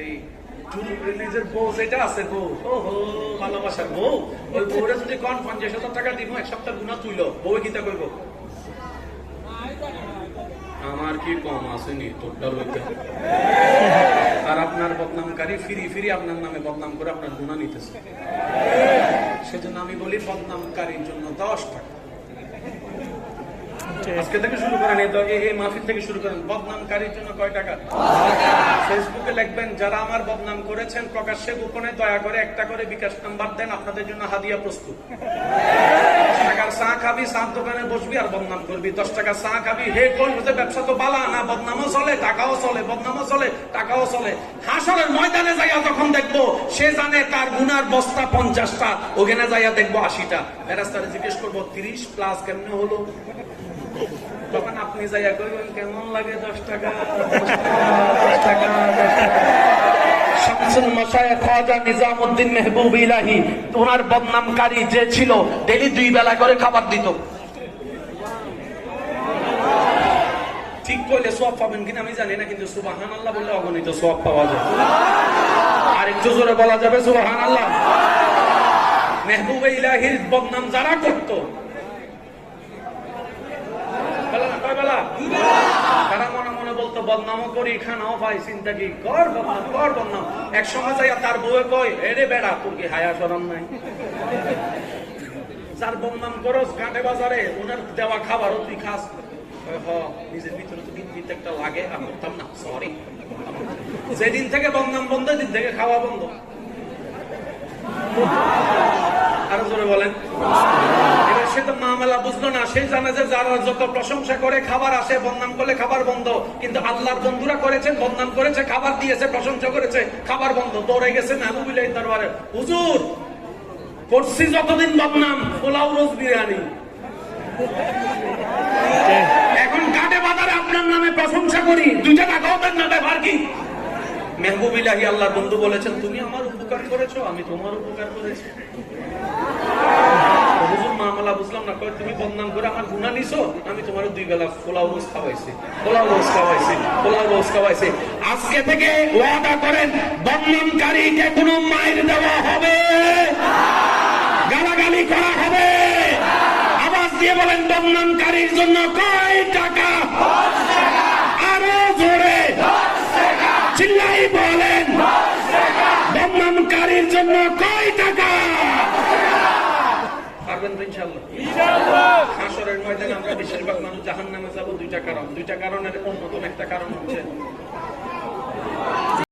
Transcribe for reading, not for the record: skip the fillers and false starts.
এই নিজের বউ যেটা আছে বউ, ওহো ভালোবাসার বউ, ওই বউরে যদি কন 50,000 টাকা দিব এক সপ্তাহ গুণা তুইল, বউ কিতা কইব? আমার কি কম আসেনি তোরটা লইতে? আর আপনার বদনামকারী ফিরি ফিরি আপনার নামে বদনাম করে আপনার গুণা নিতেছে। সেজন্য আমি বলি বদনামকারীর জন্য 10 টাকা। আজকে থেকে শুরু করেন, এই মাহফিল থেকে শুরু করেন। বদনামকারীর জন্য কয় টাকা? ফেসবুকে লিখবেন, যারা আমার বদনাম করেছেন প্রকাশ্যে গোপনে দয়া করে একটা করে বিকাশ নাম্বার দেন, আপনাদের জন্য হাদিয়া প্রস্তুত। 10 টাকার চা খাবি, চার দোকানে বসবি আর বদনাম করবি। 10 টাকা চা খাবি, হে কোন ব্যবসা তো বালা না, বদনামও চলে টাকাও চলে, বদনামও চলে টাকাও চলে। হাসরের ময়দানে যাইয়া যখন দেখবো, সে জানে তার গুনার বস্তা 50টা, ওখানে যাইয়া দেখবো 80টা। ফেরেশতারে জিজ্ঞেস করবো 30 প্লাস কেমনে হলো? তখন আপনি যাইয়া কইবেন কেমন লাগে 10 টাকা, 10 টাকা। শামসুল মাশায়েখ খাজা নিজামউদ্দিন মেহবুব ইলাহি, ওনার বদনামকারী যে ছিল, ডেইলি 2 বেলা করে খাবার দিত। ঠিক কইলে সওয়াব পাবেন কিনা আমি জানি না, কিন্তু সুবহানাল্লাহ বললে অগণিত সওয়াব পাওয়া যায়। আর একটু জোরে বলা যাবে সুবহানাল্লাহ? মেহবুব ইলাহির বদনাম যারা করত, তারা মনে মনে বলতো বদনামও করি, খানাও পাই, চিন্তা কি কর বদনাম, কর বদনাম। এক সময় যাইয়া তার বউয়ে কয়, এরে বেড়া তোর কি হায়া শরম নাই? যার বদনাম করস ঘাটে বাজারে, ওনার দেওয়া খাবারও তুই খাস? নিজের ভিতরে তো কিন্তু একটা লাগে, আমি করতাম না, সরি। যেদিন থেকে বদনাম বন্ধ, দিন থেকে খাওয়া বন্ধ। আরো জোরে বলেন। এবার সে তো মামলা বুঝলো না, সেই জানে যে যারা যত প্রশংসা করে খাবার আসে, বদনাম করলে খাবার বন্ধ। কিন্তু আল্লাহর বন্ধুরা করেছেন, বদনাম করেছে, খাবার দিয়েছে, প্রশংসা করেছে, খাবার বন্ধ। দৌড়ে গেছে মেহবুব ইলাহির দরবারে, হুজুর করছি যতদিন বদনাম, পোলাও রোজ বিরিয়ানি, এখন ঘাটে বাজারে আপনার নামে প্রশংসা করি, 2 টাকা দাও দেন না, ব্যাপার কি? মেহবুব ইলাহি আল্লাহর বন্ধু বলেছেন, তুমি আমার উপকার করেছো, আমি তোমার উপকার করেছি। হুজুর মামলা বুঝলাম না। কয় তুমি বদনাম করে আমার গুনাহ নিছো, আমি তোমার 2 বেলা পোলাও রোজ খাওয়াইছি, পোলাও রোজ খাওয়াইছি, পোলাও রোজ খাওয়াইছি। আজকে থেকে ওয়াদা করেন, বদনামকারীকে কোনো মাইর দেওয়া হবে, গালাগালি করা হবে। আওয়াজ দিয়ে বলেন, বদনামকারীর জন্য কয় টাকা? আরো জোরে চিল্লাই বলেন, বদনামকারীর জন্য কয় টাকা? পারবেন তো ইনশাআল্লাহ? হাসরের ময়দানে আমরা বেশিরভাগ মানুষ জাহান্নামে যাব 2টা কারণ। 2টা কারণের অন্যতম একটা কারণ হচ্ছে